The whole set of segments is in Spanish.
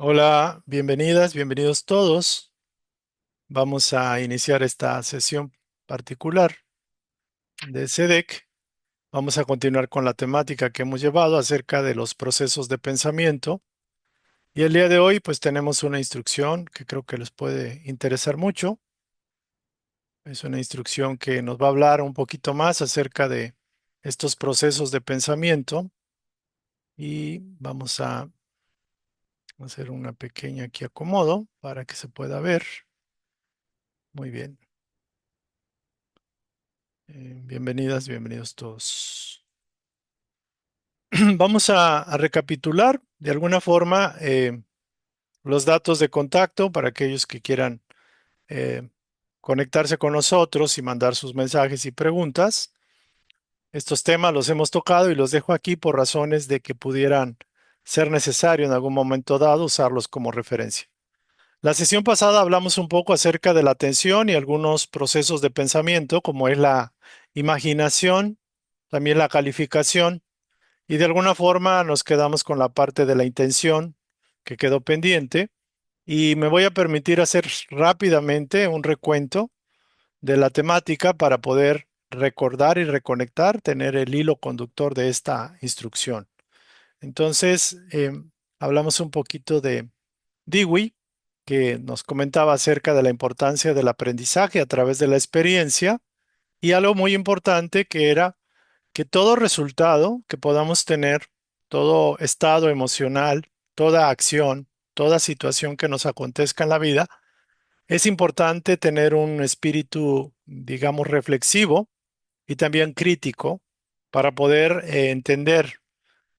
Hola, bienvenidas, bienvenidos todos. Vamos a iniciar esta sesión particular de SEDEC. Vamos a continuar con la temática que hemos llevado acerca de los procesos de pensamiento. Y el día de hoy, pues tenemos una instrucción que creo que les puede interesar mucho. Es una instrucción que nos va a hablar un poquito más acerca de estos procesos de pensamiento. Y vamos a hacer una pequeña aquí acomodo para que se pueda ver. Muy bien. Bienvenidas, bienvenidos todos. Vamos a recapitular de alguna forma los datos de contacto para aquellos que quieran eh, conectarse con nosotros y mandar sus mensajes y preguntas. Estos temas los hemos tocado y los dejo aquí por razones de que pudieran ser necesario en algún momento dado usarlos como referencia. La sesión pasada hablamos un poco acerca de la atención y algunos procesos de pensamiento, como es la imaginación, también la calificación, y de alguna forma nos quedamos con la parte de la intención que quedó pendiente. Y me voy a permitir hacer rápidamente un recuento de la temática para poder recordar y reconectar, tener el hilo conductor de esta instrucción. Entonces, hablamos un poquito de Dewey, que nos comentaba acerca de la importancia del aprendizaje a través de la experiencia y algo muy importante que era que todo resultado que podamos tener, todo estado emocional, toda acción, toda situación que nos acontezca en la vida, es importante tener un espíritu, digamos, reflexivo y también crítico para poder entender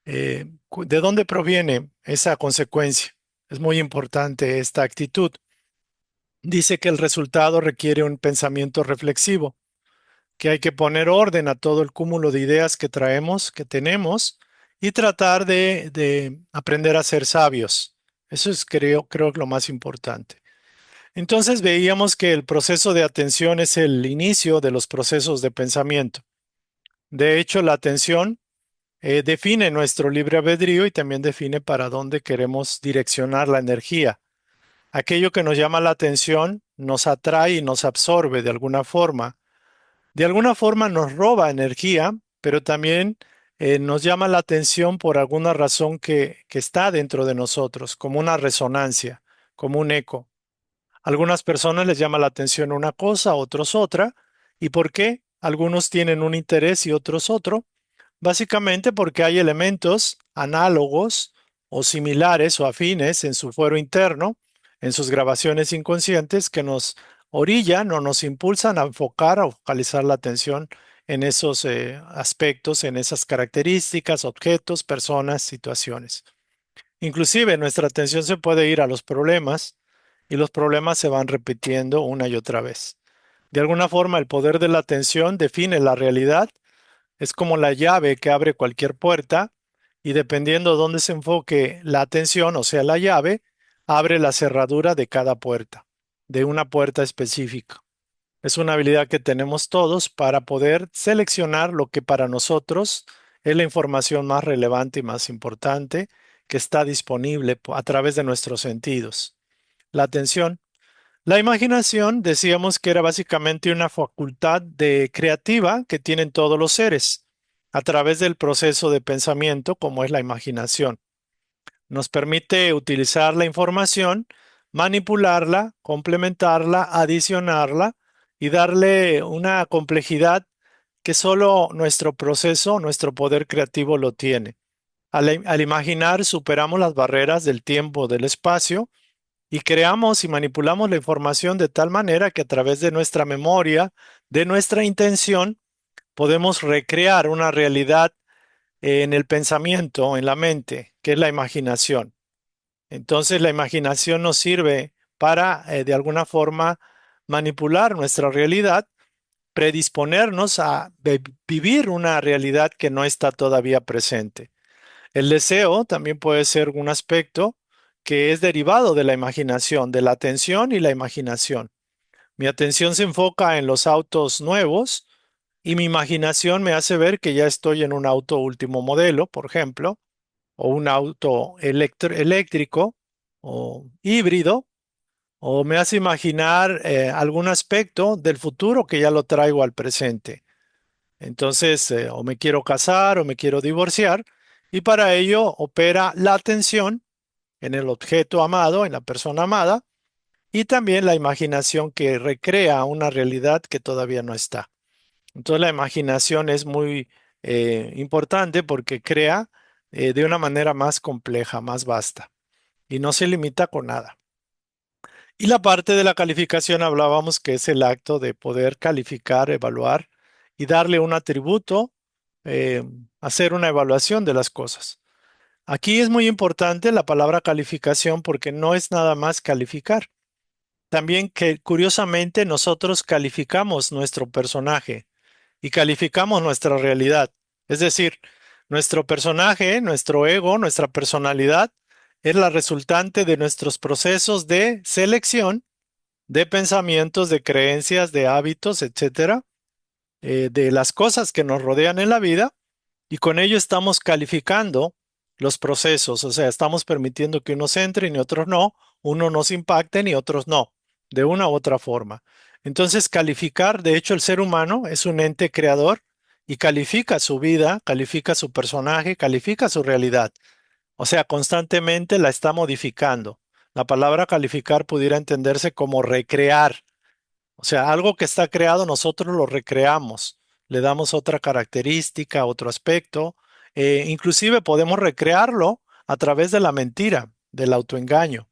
de dónde proviene esa consecuencia. Es muy importante esta actitud. Dice que el resultado requiere un pensamiento reflexivo, que hay que poner orden a todo el cúmulo de ideas que traemos, que tenemos, y tratar de aprender a ser sabios. Eso es, creo, lo más importante. Entonces veíamos que el proceso de atención es el inicio de los procesos de pensamiento. De hecho, la atención define nuestro libre albedrío y también define para dónde queremos direccionar la energía. Aquello que nos llama la atención nos atrae y nos absorbe de alguna forma. De alguna forma nos roba energía, pero también nos llama la atención por alguna razón que está dentro de nosotros, como una resonancia, como un eco. Algunas personas les llama la atención una cosa, otros otra. ¿Y por qué? Algunos tienen un interés y otros otro. Básicamente porque hay elementos análogos o similares o afines en su fuero interno, en sus grabaciones inconscientes, que nos orillan o nos impulsan a enfocar o focalizar la atención en esos aspectos, en esas características, objetos, personas, situaciones. Inclusive nuestra atención se puede ir a los problemas y los problemas se van repitiendo una y otra vez. De alguna forma, el poder de la atención define la realidad, es como la llave que abre cualquier puerta y dependiendo de dónde se enfoque la atención, o sea, la llave, abre la cerradura de cada puerta, de una puerta específica. Es una habilidad que tenemos todos para poder seleccionar lo que para nosotros es la información más relevante y más importante que está disponible a través de nuestros sentidos. La atención. La imaginación decíamos que era básicamente una facultad de creativa que tienen todos los seres a través del proceso de pensamiento como es la imaginación. Nos permite utilizar la información, manipularla, complementarla, adicionarla y darle una complejidad que solo nuestro proceso, nuestro poder creativo lo tiene. Al imaginar, superamos las barreras del tiempo, del espacio y creamos y manipulamos la información de tal manera que a través de nuestra memoria, de nuestra intención, podemos recrear una realidad en el pensamiento, en la mente, que es la imaginación. Entonces, la imaginación nos sirve para, de alguna forma, manipular nuestra realidad, predisponernos a vivir una realidad que no está todavía presente. El deseo también puede ser un aspecto que es derivado de la imaginación, de la atención y la imaginación. Mi atención se enfoca en los autos nuevos y mi imaginación me hace ver que ya estoy en un auto último modelo, por ejemplo, o un auto eléctrico o híbrido, o me hace imaginar algún aspecto del futuro que ya lo traigo al presente. Entonces, o me quiero casar o me quiero divorciar, y para ello opera la atención en el objeto amado, en la persona amada, y también la imaginación que recrea una realidad que todavía no está. Entonces, la imaginación es muy importante porque crea de una manera más compleja, más vasta, y no se limita con nada. Y la parte de la calificación hablábamos que es el acto de poder calificar, evaluar y darle un atributo, eh, hacer una evaluación de las cosas. Aquí es muy importante la palabra calificación porque no es nada más calificar. También que curiosamente nosotros calificamos nuestro personaje y calificamos nuestra realidad. Es decir, nuestro personaje, nuestro ego, nuestra personalidad es la resultante de nuestros procesos de selección de pensamientos, de creencias, de hábitos, etcétera, de las cosas que nos rodean en la vida, y con ello estamos calificando los procesos, o sea, estamos permitiendo que unos entren y otros no, unos nos impacten y otros no, de una u otra forma. Entonces, calificar, de hecho, el ser humano es un ente creador y califica su vida, califica su personaje, califica su realidad. O sea, constantemente la está modificando. La palabra calificar pudiera entenderse como recrear. O sea, algo que está creado, nosotros lo recreamos, le damos otra característica, otro aspecto. Inclusive podemos recrearlo a través de la mentira, del autoengaño,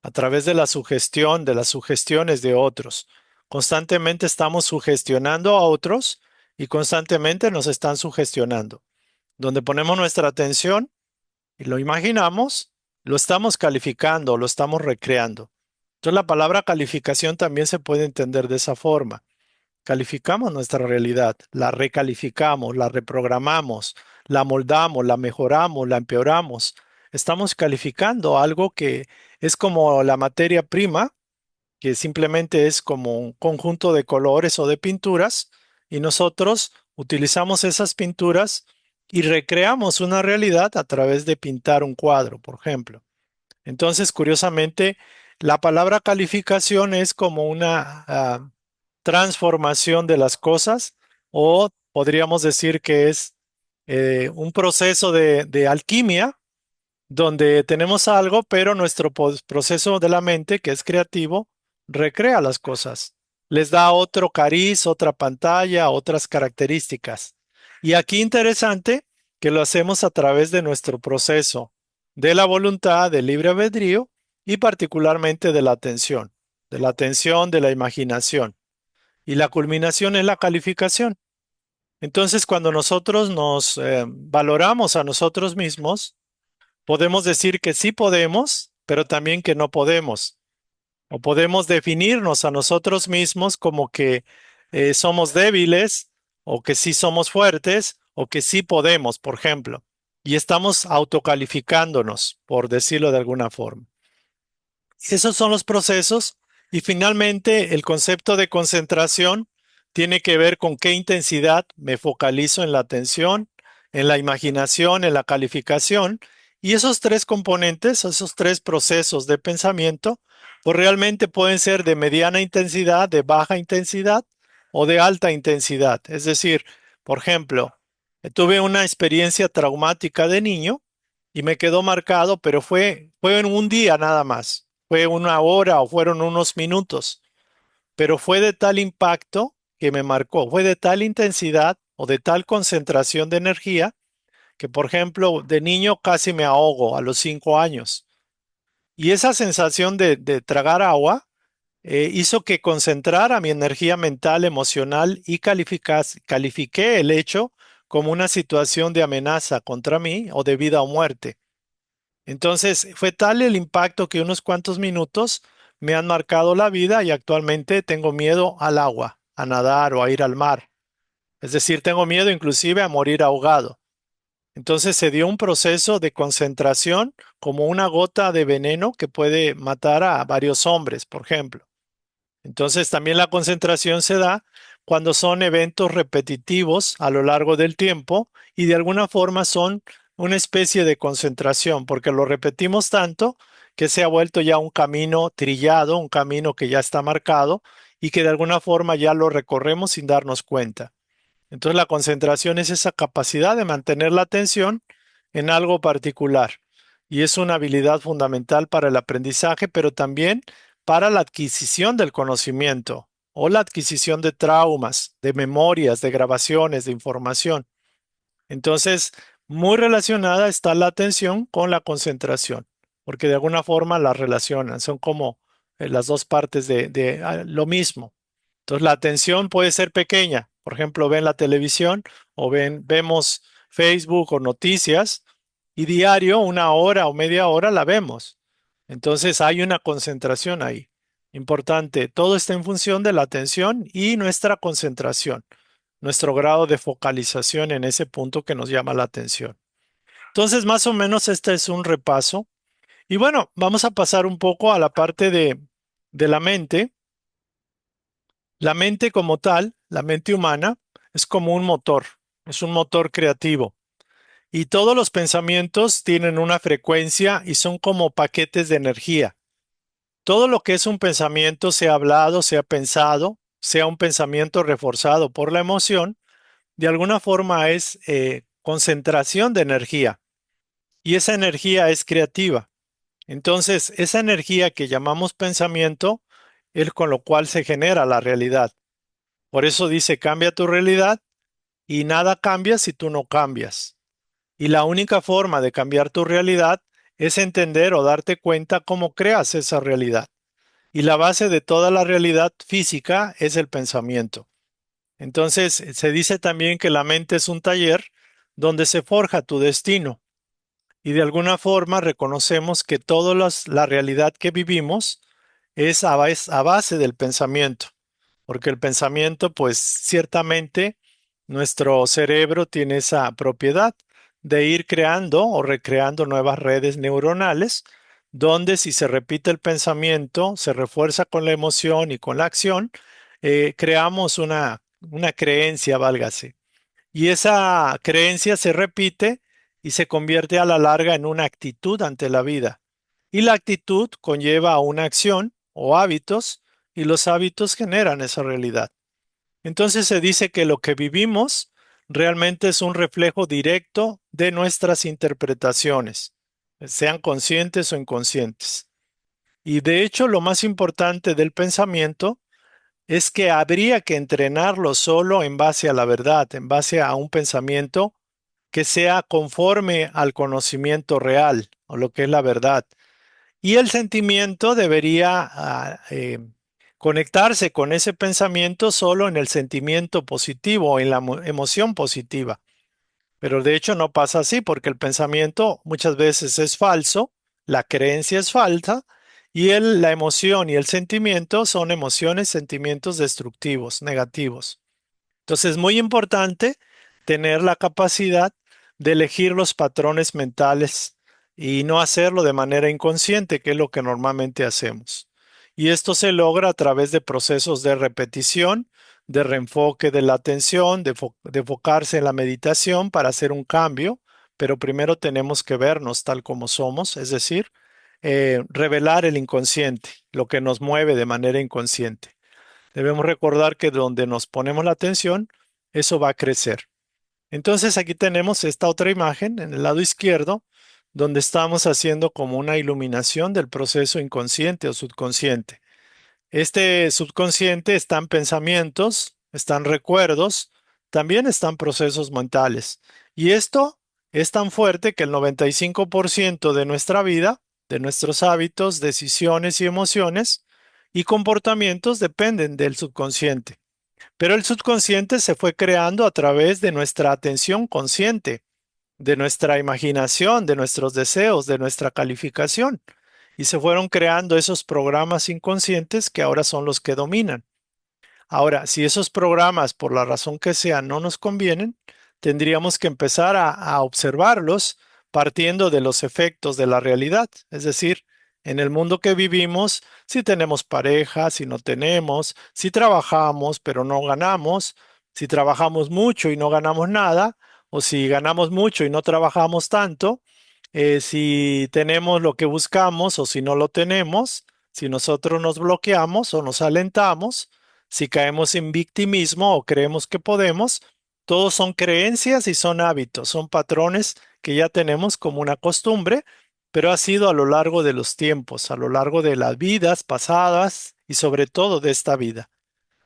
a través de la sugestión, de las sugestiones de otros. Constantemente estamos sugestionando a otros y constantemente nos están sugestionando. Donde ponemos nuestra atención y lo imaginamos, lo estamos calificando, lo estamos recreando. Entonces la palabra calificación también se puede entender de esa forma. Calificamos nuestra realidad, la recalificamos, la reprogramamos, la moldamos, la mejoramos, la empeoramos. Estamos calificando algo que es como la materia prima, que simplemente es como un conjunto de colores o de pinturas, y nosotros utilizamos esas pinturas y recreamos una realidad a través de pintar un cuadro, por ejemplo. Entonces, curiosamente, la palabra calificación es como una transformación de las cosas, o podríamos decir que es un proceso de alquimia donde tenemos algo, pero nuestro proceso de la mente, que es creativo, recrea las cosas, les da otro cariz, otra pantalla, otras características. Y aquí interesante que lo hacemos a través de nuestro proceso de la voluntad, del libre albedrío y particularmente de la atención, de la imaginación. Y la culminación es la calificación. Entonces, cuando nosotros nos valoramos a nosotros mismos, podemos decir que sí podemos, pero también que no podemos. O podemos definirnos a nosotros mismos como que somos débiles, o que sí somos fuertes, o que sí podemos, por ejemplo. Y estamos autocalificándonos, por decirlo de alguna forma. Esos son los procesos, y finalmente el concepto de concentración tiene que ver con qué intensidad me focalizo en la atención, en la imaginación, en la calificación, y esos tres componentes, esos tres procesos de pensamiento, pues realmente pueden ser de mediana intensidad, de baja intensidad o de alta intensidad. Es decir, por ejemplo, tuve una experiencia traumática de niño y me quedó marcado, pero fue en un día nada más. Fue una hora o fueron unos minutos, pero fue de tal impacto que me marcó, fue de tal intensidad o de tal concentración de energía que, por ejemplo, de niño casi me ahogo a los 5 años. Y esa sensación de tragar agua hizo que concentrara mi energía mental, emocional y califiqué el hecho como una situación de amenaza contra mí o de vida o muerte. Entonces, fue tal el impacto que unos cuantos minutos me han marcado la vida, y actualmente tengo miedo al agua, a nadar o a ir al mar. Es decir, tengo miedo inclusive a morir ahogado. Entonces se dio un proceso de concentración como una gota de veneno que puede matar a varios hombres, por ejemplo. Entonces también la concentración se da cuando son eventos repetitivos a lo largo del tiempo y de alguna forma son una especie de concentración, porque lo repetimos tanto que se ha vuelto ya un camino trillado, un camino que ya está marcado y que de alguna forma ya lo recorremos sin darnos cuenta. Entonces la concentración es esa capacidad de mantener la atención en algo particular y es una habilidad fundamental para el aprendizaje, pero también para la adquisición del conocimiento o la adquisición de traumas, de memorias, de grabaciones, de información. Entonces, muy relacionada está la atención con la concentración, porque de alguna forma las relacionan, son como las dos partes de lo mismo. Entonces, la atención puede ser pequeña. Por ejemplo, ven la televisión o vemos Facebook o noticias y diario, una hora o media hora la vemos. Entonces, hay una concentración ahí. Importante, todo está en función de la atención y nuestra concentración, nuestro grado de focalización en ese punto que nos llama la atención. Entonces, más o menos este es un repaso. Y bueno, vamos a pasar un poco a la parte de la mente. La mente como tal, la mente humana, es como un motor, es un motor creativo. Y todos los pensamientos tienen una frecuencia y son como paquetes de energía. Todo lo que es un pensamiento, sea hablado, sea pensado, sea un pensamiento reforzado por la emoción, de alguna forma es concentración de energía. Y esa energía es creativa. Entonces, esa energía que llamamos pensamiento es con lo cual se genera la realidad. Por eso dice, cambia tu realidad y nada cambia si tú no cambias. Y la única forma de cambiar tu realidad es entender o darte cuenta cómo creas esa realidad. Y la base de toda la realidad física es el pensamiento. Entonces, se dice también que la mente es un taller donde se forja tu destino. Y de alguna forma reconocemos que toda la realidad que vivimos es a base del pensamiento, porque el pensamiento, pues ciertamente nuestro cerebro tiene esa propiedad de ir creando o recreando nuevas redes neuronales, donde si se repite el pensamiento, se refuerza con la emoción y con la acción, creamos una creencia, válgase. Y esa creencia se repite y se convierte a la larga en una actitud ante la vida. Y la actitud conlleva a una acción o hábitos y los hábitos generan esa realidad. Entonces se dice que lo que vivimos realmente es un reflejo directo de nuestras interpretaciones, sean conscientes o inconscientes. Y de hecho lo más importante del pensamiento es que habría que entrenarlo solo en base a la verdad, en base a un pensamiento que sea conforme al conocimiento real o lo que es la verdad. Y el sentimiento debería conectarse con ese pensamiento solo en el sentimiento positivo, en la emoción positiva. Pero de hecho no pasa así porque el pensamiento muchas veces es falso, la creencia es falsa y la emoción y el sentimiento son emociones, sentimientos destructivos, negativos. Entonces es muy importante tener la capacidad de elegir los patrones mentales y no hacerlo de manera inconsciente, que es lo que normalmente hacemos. Y esto se logra a través de procesos de repetición, de reenfoque de la atención, de enfocarse en la meditación para hacer un cambio, pero primero tenemos que vernos tal como somos, es decir, revelar el inconsciente, lo que nos mueve de manera inconsciente. Debemos recordar que donde nos ponemos la atención, eso va a crecer. Entonces aquí tenemos esta otra imagen en el lado izquierdo, donde estamos haciendo como una iluminación del proceso inconsciente o subconsciente. Este subconsciente están pensamientos, están recuerdos, también están procesos mentales. Y esto es tan fuerte que el 95% de nuestra vida, de nuestros hábitos, decisiones y emociones y comportamientos dependen del subconsciente. Pero el subconsciente se fue creando a través de nuestra atención consciente, de nuestra imaginación, de nuestros deseos, de nuestra calificación. Y se fueron creando esos programas inconscientes que ahora son los que dominan. Ahora, si esos programas, por la razón que sea, no nos convienen, tendríamos que empezar a observarlos partiendo de los efectos de la realidad. Es decir, en el mundo que vivimos, si tenemos pareja, si no tenemos, si trabajamos pero no ganamos, si trabajamos mucho y no ganamos nada, o si ganamos mucho y no trabajamos tanto, si tenemos lo que buscamos o si no lo tenemos, si nosotros nos bloqueamos o nos alentamos, si caemos en victimismo o creemos que podemos, todos son creencias y son hábitos, son patrones que ya tenemos como una costumbre, pero ha sido a lo largo de los tiempos, a lo largo de las vidas pasadas y sobre todo de esta vida.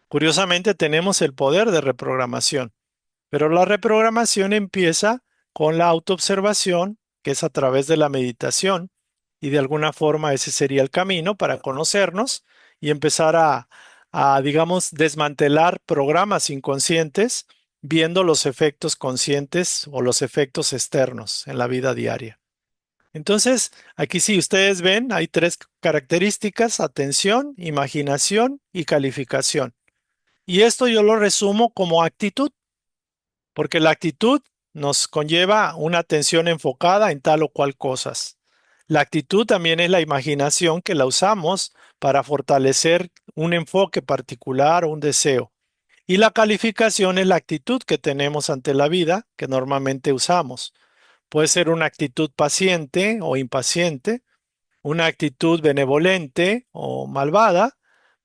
Curiosamente tenemos el poder de reprogramación. Pero la reprogramación empieza con la autoobservación, que es a través de la meditación, y de alguna forma ese sería el camino para conocernos y empezar digamos, desmantelar programas inconscientes, viendo los efectos conscientes o los efectos externos en la vida diaria. Entonces, aquí sí, ustedes ven, hay tres características: atención, imaginación y calificación. Y esto yo lo resumo como actitud, porque la actitud nos conlleva una atención enfocada en tal o cual cosas. La actitud también es la imaginación que la usamos para fortalecer un enfoque particular o un deseo. Y la calificación es la actitud que tenemos ante la vida que normalmente usamos. Puede ser una actitud paciente o impaciente, una actitud benevolente o malvada,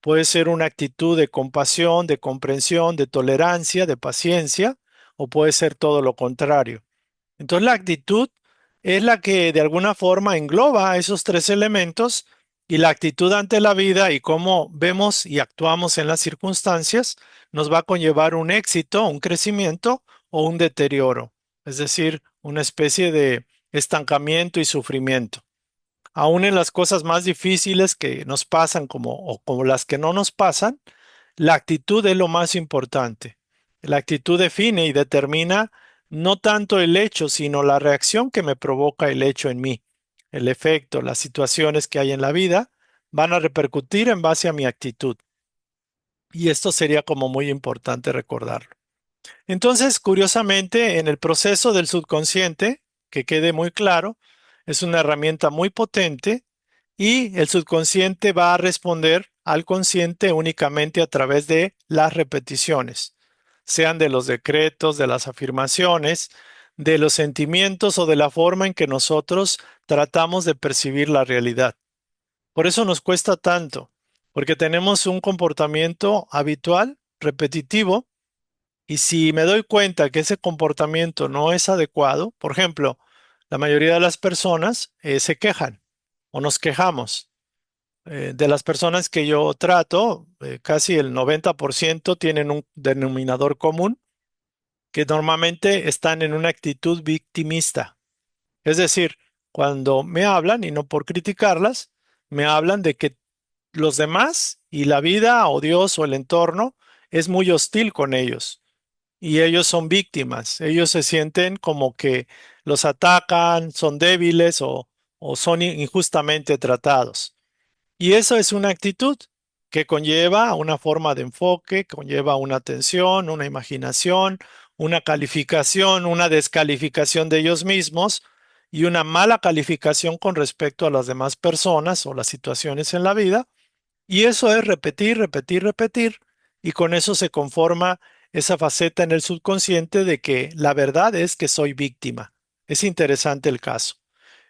puede ser una actitud de compasión, de comprensión, de tolerancia, de paciencia, o puede ser todo lo contrario. Entonces la actitud es la que de alguna forma engloba esos tres elementos, y la actitud ante la vida y cómo vemos y actuamos en las circunstancias nos va a conllevar un éxito, un crecimiento o un deterioro, es decir, una especie de estancamiento y sufrimiento. Aún en las cosas más difíciles que nos pasan o como las que no nos pasan, la actitud es lo más importante. La actitud define y determina no tanto el hecho, sino la reacción que me provoca el hecho en mí. El efecto, las situaciones que hay en la vida van a repercutir en base a mi actitud. Y esto sería como muy importante recordarlo. Entonces, curiosamente, en el proceso del subconsciente, que quede muy claro, es una herramienta muy potente, y el subconsciente va a responder al consciente únicamente a través de las repeticiones, sean de los decretos, de las afirmaciones, de los sentimientos o de la forma en que nosotros tratamos de percibir la realidad. Por eso nos cuesta tanto, porque tenemos un comportamiento habitual, repetitivo, y si me doy cuenta que ese comportamiento no es adecuado, por ejemplo, la mayoría de las personas se quejan o nos quejamos. De las personas que yo trato, casi el 90% tienen un denominador común, que normalmente están en una actitud victimista. Es decir, cuando me hablan, y no por criticarlas, me hablan de que los demás y la vida o Dios o el entorno es muy hostil con ellos y ellos son víctimas. Ellos se sienten como que los atacan, son débiles o son injustamente tratados. Y eso es una actitud que conlleva una forma de enfoque, conlleva una atención, una imaginación, una calificación, una descalificación de ellos mismos y una mala calificación con respecto a las demás personas o las situaciones en la vida. Y eso es repetir, repetir, repetir. Y con eso se conforma esa faceta en el subconsciente de que la verdad es que soy víctima. Es interesante el caso.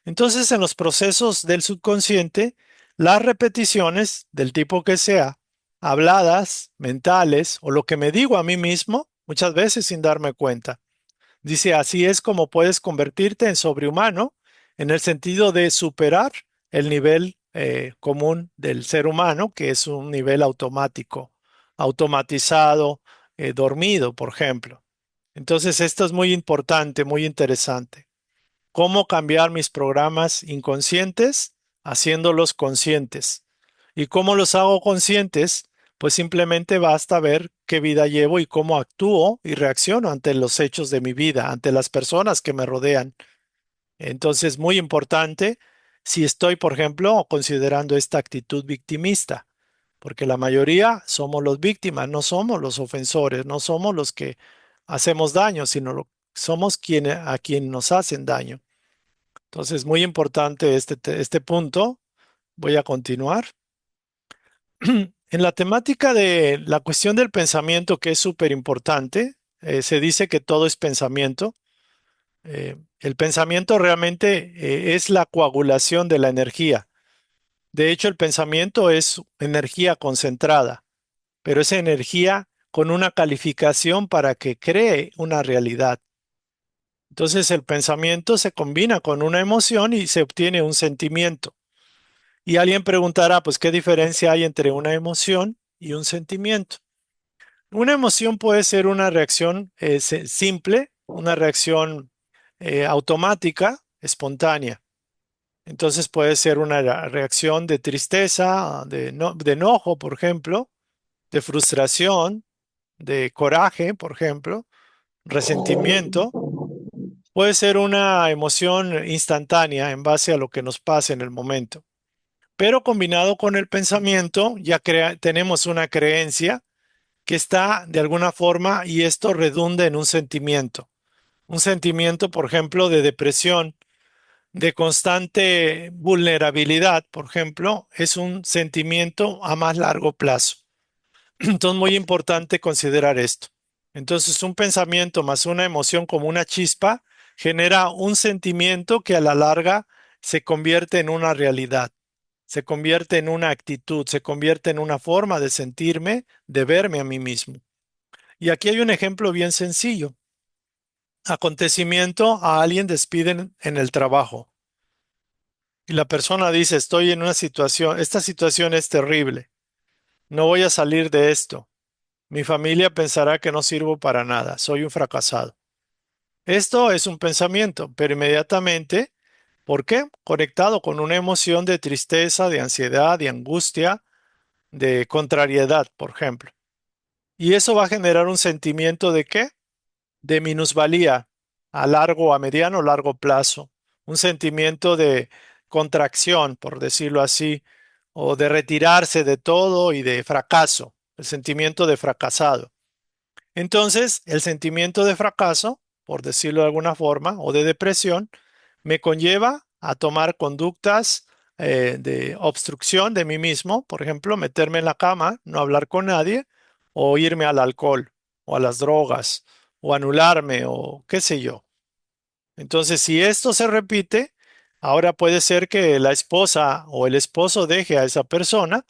Entonces, en los procesos del subconsciente, las repeticiones del tipo que sea, habladas, mentales o lo que me digo a mí mismo, muchas veces sin darme cuenta. Dice, así es como puedes convertirte en sobrehumano en el sentido de superar el nivel común del ser humano, que es un nivel automático, automatizado, dormido, por ejemplo. Entonces, esto es muy importante, muy interesante. ¿Cómo cambiar mis programas inconscientes haciéndolos conscientes? ¿Y cómo los hago conscientes? Pues simplemente basta ver qué vida llevo y cómo actúo y reacciono ante los hechos de mi vida, ante las personas que me rodean. Entonces, muy importante si estoy, por ejemplo, considerando esta actitud victimista, porque la mayoría somos los víctimas, no somos los ofensores, no somos los que hacemos daño, sino somos a quien nos hacen daño. Entonces, muy importante este punto. Voy a continuar. En la temática de la cuestión del pensamiento, que es súper importante, se dice que todo es pensamiento. El pensamiento realmente es la coagulación de la energía. De hecho, el pensamiento es energía concentrada, pero es energía con una calificación para que cree una realidad. Entonces, el pensamiento se combina con una emoción y se obtiene un sentimiento. Y alguien preguntará, pues, ¿qué diferencia hay entre una emoción y un sentimiento? Una emoción puede ser una reacción simple, una reacción automática, espontánea. Entonces puede ser una reacción de tristeza, de enojo, por ejemplo, de frustración, de coraje, por ejemplo, resentimiento. Puede ser una emoción instantánea en base a lo que nos pase en el momento. Pero combinado con el pensamiento, ya tenemos una creencia que está de alguna forma y esto redunda en un sentimiento. Un sentimiento, por ejemplo, de depresión, de constante vulnerabilidad, por ejemplo, es un sentimiento a más largo plazo. Entonces, muy importante considerar esto. Entonces, un pensamiento más una emoción como una chispa genera un sentimiento que a la larga se convierte en una realidad, se convierte en una actitud, se convierte en una forma de sentirme, de verme a mí mismo. Y aquí hay un ejemplo bien sencillo. Acontecimiento, a alguien despiden en el trabajo y la persona dice, estoy en una situación, esta situación es terrible, no voy a salir de esto. Mi familia pensará que no sirvo para nada, soy un fracasado. Esto es un pensamiento, pero inmediatamente, ¿por qué? Conectado con una emoción de tristeza, de ansiedad, de angustia, de contrariedad, por ejemplo. Y eso va a generar un sentimiento de qué? De minusvalía a mediano o largo plazo, un sentimiento de contracción, por decirlo así, o de retirarse de todo y de fracaso, el sentimiento de fracasado. Entonces, el sentimiento de fracaso, por decirlo de alguna forma, o de depresión, me conlleva a tomar conductas de obstrucción de mí mismo, por ejemplo, meterme en la cama, no hablar con nadie, o irme al alcohol, o a las drogas, o anularme, o qué sé yo. Entonces, si esto se repite, ahora puede ser que la esposa o el esposo deje a esa persona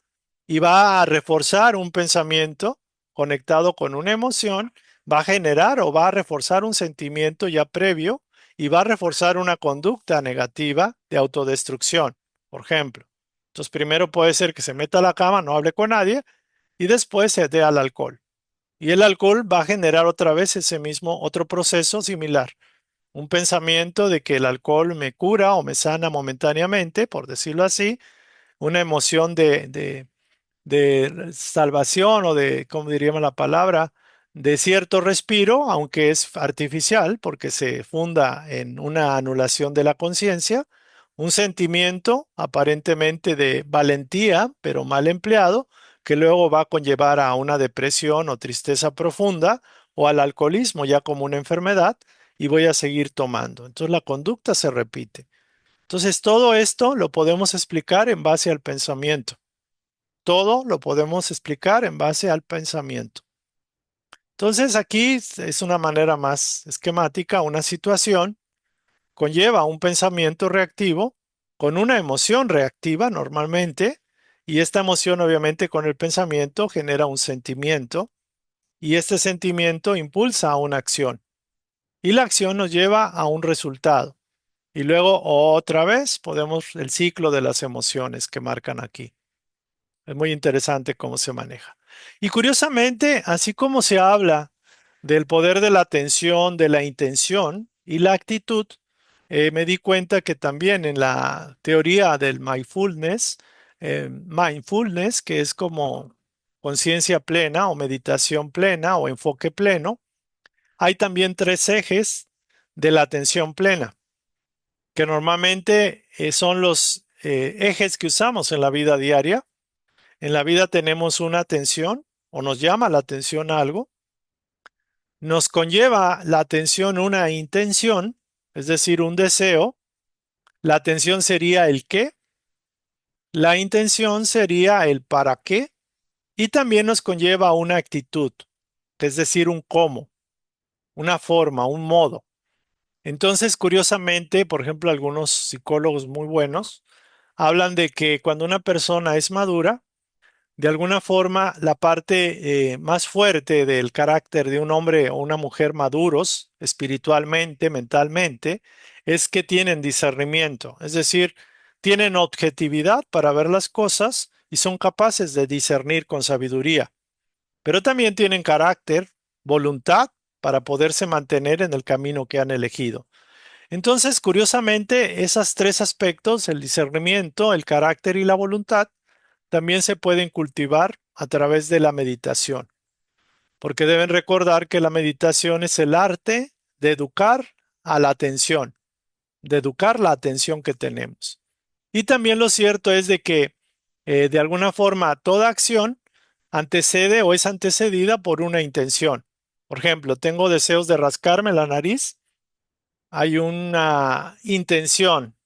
y va a reforzar un pensamiento conectado con una emoción, va a generar o va a reforzar un sentimiento ya previo y va a reforzar una conducta negativa de autodestrucción, por ejemplo. Entonces, primero puede ser que se meta a la cama, no hable con nadie y después se dé al alcohol. Y el alcohol va a generar otra vez ese mismo otro proceso similar, un pensamiento de que el alcohol me cura o me sana momentáneamente, por decirlo así, una emoción de salvación o de, ¿cómo diríamos la palabra? De cierto respiro, aunque es artificial porque se funda en una anulación de la conciencia, un sentimiento aparentemente de valentía, pero mal empleado, que luego va a conllevar a una depresión o tristeza profunda o al alcoholismo ya como una enfermedad y voy a seguir tomando. Entonces la conducta se repite. Entonces todo esto lo podemos explicar en base al pensamiento. Todo lo podemos explicar en base al pensamiento. Entonces aquí es una manera más esquemática, una situación conlleva un pensamiento reactivo con una emoción reactiva normalmente, y esta emoción obviamente con el pensamiento genera un sentimiento, y este sentimiento impulsa a una acción, y la acción nos lleva a un resultado. Y luego otra vez podemos el ciclo de las emociones que marcan aquí. Es muy interesante cómo se maneja. Y curiosamente, así como se habla del poder de la atención, de la intención y la actitud, me di cuenta que también en la teoría del mindfulness, que es como conciencia plena o meditación plena o enfoque pleno, hay también tres ejes de la atención plena, que normalmente son los ejes que usamos en la vida diaria. En la vida tenemos una atención o nos llama la atención algo, nos conlleva la atención una intención, es decir, un deseo. La atención sería el qué, la intención sería el para qué y también nos conlleva una actitud, es decir, un cómo, una forma, un modo. Entonces, curiosamente, por ejemplo, algunos psicólogos muy buenos hablan de que cuando una persona es madura, de alguna forma la parte más fuerte del carácter de un hombre o una mujer maduros espiritualmente, mentalmente, es que tienen discernimiento, es decir, tienen objetividad para ver las cosas y son capaces de discernir con sabiduría, pero también tienen carácter, voluntad para poderse mantener en el camino que han elegido. Entonces, curiosamente, esos tres aspectos, el discernimiento, el carácter y la voluntad, también se pueden cultivar a través de la meditación, porque deben recordar que la meditación es el arte de educar a la atención, de educar la atención que tenemos. Y también lo cierto es de que de alguna forma toda acción antecede o es antecedida por una intención. Por ejemplo, tengo deseos de rascarme la nariz, hay una intención,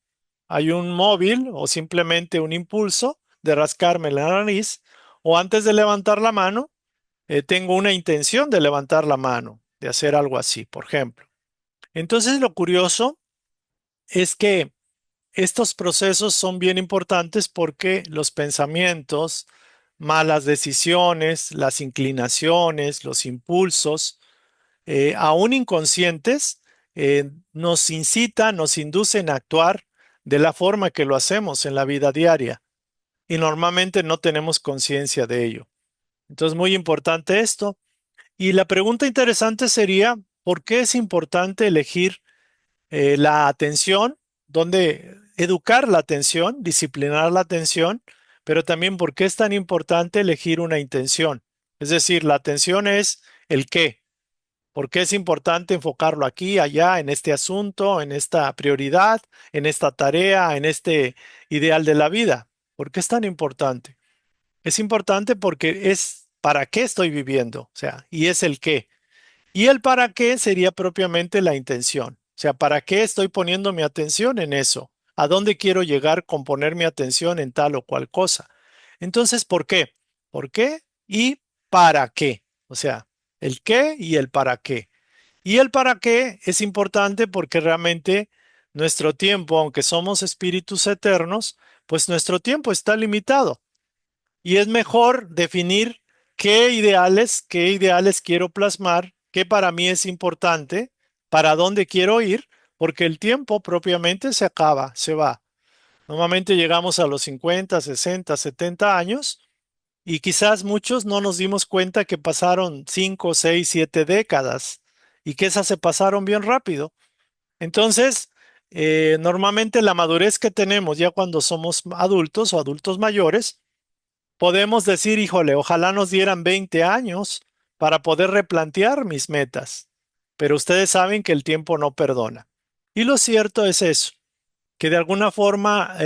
hay un móvil o simplemente un impulso de rascarme la nariz, o antes de levantar la mano, tengo una intención de levantar la mano, de hacer algo así, por ejemplo. Entonces, lo curioso es que estos procesos son bien importantes porque los pensamientos, malas decisiones, las inclinaciones, los impulsos, aún inconscientes, nos incitan, nos inducen a actuar de la forma que lo hacemos en la vida diaria y normalmente no tenemos conciencia de ello. Entonces, muy importante esto. Y la pregunta interesante sería, ¿por qué es importante elegir la atención, donde educar la atención, disciplinar la atención, pero también por qué es tan importante elegir una intención? Es decir, la atención es el qué. ¿Por qué es importante enfocarlo aquí, allá, en este asunto, en esta prioridad, en esta tarea, en este ideal de la vida? ¿Por qué es tan importante? Es importante porque es para qué estoy viviendo, o sea, y es el qué. Y el para qué sería propiamente la intención. O sea, ¿para qué estoy poniendo mi atención en eso? ¿A dónde quiero llegar con poner mi atención en tal o cual cosa? Entonces, ¿por qué? ¿Por qué? Y para qué. O sea, el qué y el para qué. Y el para qué es importante porque realmente nuestro tiempo, aunque somos espíritus eternos, pues nuestro tiempo está limitado. Y es mejor definir qué ideales quiero plasmar, qué para mí es importante, para dónde quiero ir, porque el tiempo propiamente se acaba, se va. Normalmente llegamos a los 50, 60, 70 años y quizás muchos no nos dimos cuenta que pasaron 5, 6, 7 décadas y que esas se pasaron bien rápido. Entonces, normalmente la madurez que tenemos ya cuando somos adultos o adultos mayores, podemos decir, híjole, ojalá nos dieran 20 años para poder replantear mis metas, pero ustedes saben que el tiempo no perdona. Y lo cierto es eso, que de alguna forma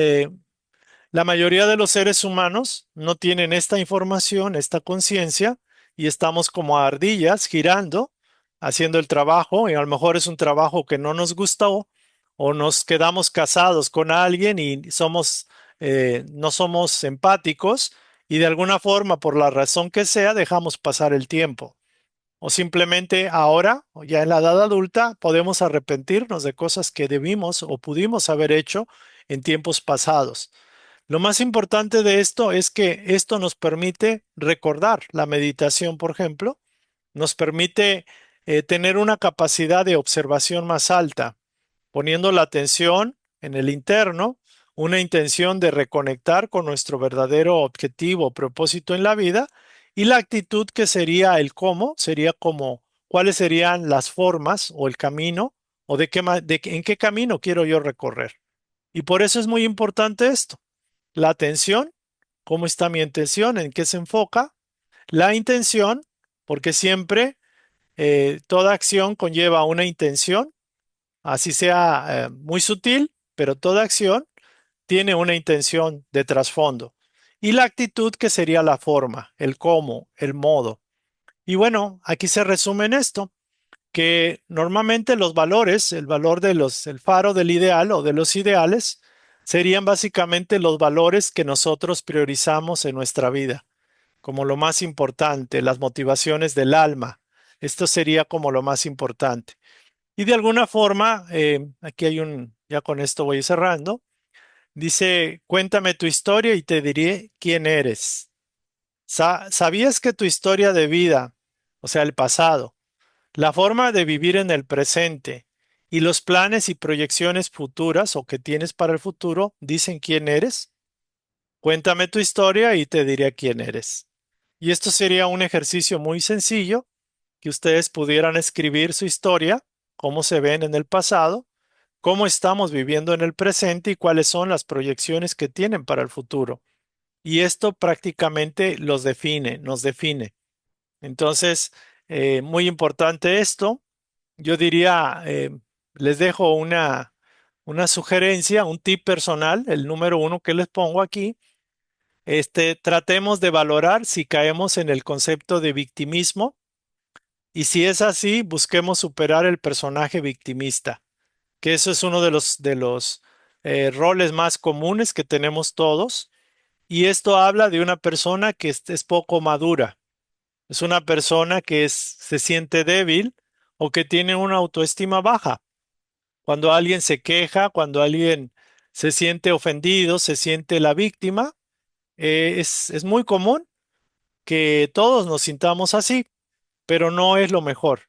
la mayoría de los seres humanos no tienen esta información, esta conciencia, y estamos como ardillas girando, haciendo el trabajo, y a lo mejor es un trabajo que no nos gustó, o nos quedamos casados con alguien y no somos empáticos, y de alguna forma, por la razón que sea, dejamos pasar el tiempo. O simplemente ahora, o ya en la edad adulta, podemos arrepentirnos de cosas que debimos o pudimos haber hecho en tiempos pasados. Lo más importante de esto es que esto nos permite recordar la meditación, por ejemplo, nos permite tener una capacidad de observación más alta, poniendo la atención en el interno, una intención de reconectar con nuestro verdadero objetivo, propósito en la vida, y la actitud que sería el cómo, sería como cuáles serían las formas o el camino, o en qué camino quiero yo recorrer. Y por eso es muy importante esto. La atención, cómo está mi intención, en qué se enfoca. La intención, porque siempre toda acción conlleva una intención, así sea muy sutil, pero toda acción tiene una intención de trasfondo. Y la actitud, que sería la forma, el cómo, el modo. Y bueno, aquí se resume en esto, que normalmente los valores, el valor el faro del ideal o de los ideales, serían básicamente los valores que nosotros priorizamos en nuestra vida, como lo más importante, las motivaciones del alma. Esto sería como lo más importante. Y de alguna forma, aquí hay ya con esto voy cerrando, dice, cuéntame tu historia y te diré quién eres. ¿Sabías que tu historia de vida, o sea, el pasado, la forma de vivir en el presente y los planes y proyecciones futuras o que tienes para el futuro dicen quién eres? Cuéntame tu historia y te diré quién eres. Y esto sería un ejercicio muy sencillo, que ustedes pudieran escribir su historia, cómo se ven en el pasado, cómo estamos viviendo en el presente y cuáles son las proyecciones que tienen para el futuro. Y esto prácticamente los define, nos define. Entonces, muy importante esto. Yo diría, les dejo una sugerencia, un tip personal, el número uno que les pongo aquí. Tratemos de valorar si caemos en el concepto de victimismo y si es así, busquemos superar el personaje victimista, que eso es uno de los roles más comunes que tenemos todos. Y esto habla de una persona que es poco madura, es una persona que se siente débil o que tiene una autoestima baja. Cuando alguien se queja, cuando alguien se siente ofendido, se siente la víctima, es muy común que todos nos sintamos así, pero no es lo mejor,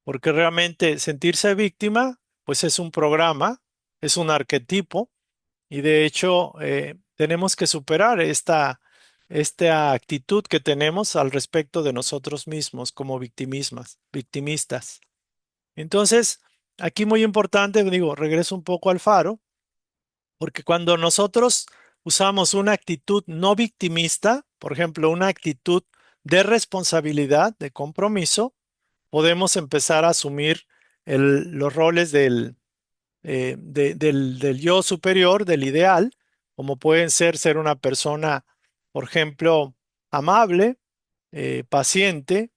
porque realmente sentirse víctima, pues es un programa, es un arquetipo, y de hecho tenemos que superar esta actitud que tenemos al respecto de nosotros mismos como victimistas. Entonces, aquí muy importante, digo, regreso un poco al faro, porque cuando nosotros usamos una actitud no victimista, por ejemplo, una actitud de responsabilidad, de compromiso, podemos empezar a asumir los roles del yo superior, del ideal, como pueden ser una persona, por ejemplo, amable, paciente,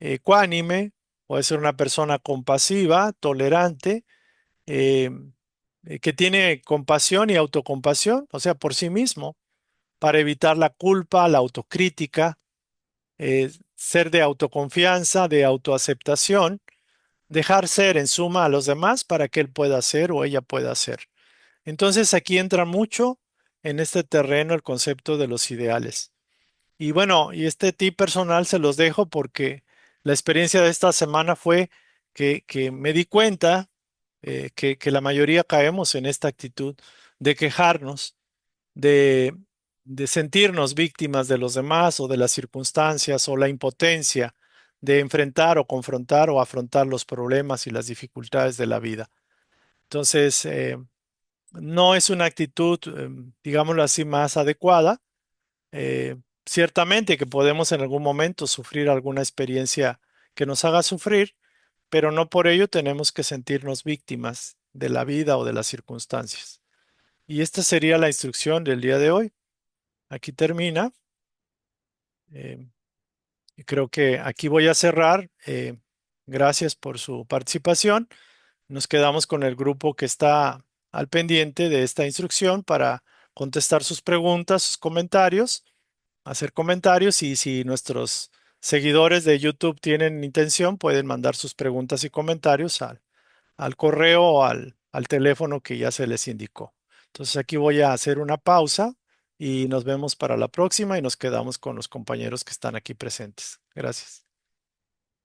ecuánime, puede ser una persona compasiva, tolerante, eh, que tiene compasión y autocompasión, o sea, por sí mismo, para evitar la culpa, la autocrítica, ser de autoconfianza, de autoaceptación, dejar ser en suma a los demás para que él pueda ser o ella pueda ser. Entonces aquí entra mucho en este terreno el concepto de los ideales. Y bueno, y este tip personal se los dejo porque la experiencia de esta semana fue que me di cuenta que la mayoría caemos en esta actitud de quejarnos, de, de sentirnos víctimas de los demás o de las circunstancias o la impotencia de enfrentar o confrontar o afrontar los problemas y las dificultades de la vida. Entonces, no es una actitud, digámoslo así, más adecuada. Eh, Ciertamente que podemos en algún momento sufrir alguna experiencia que nos haga sufrir, pero no por ello tenemos que sentirnos víctimas de la vida o de las circunstancias. Y esta sería la instrucción del día de hoy. Aquí termina. eh, y creo que aquí voy a cerrar. Gracias por su participación. Nos quedamos con el grupo que está al pendiente de esta instrucción para contestar sus preguntas, sus comentarios, hacer comentarios y si nuestros seguidores de YouTube tienen intención, pueden mandar sus preguntas y comentarios al correo o al teléfono que ya se les indicó. Entonces aquí voy a hacer una pausa y nos vemos para la próxima y nos quedamos con los compañeros que están aquí presentes. Gracias.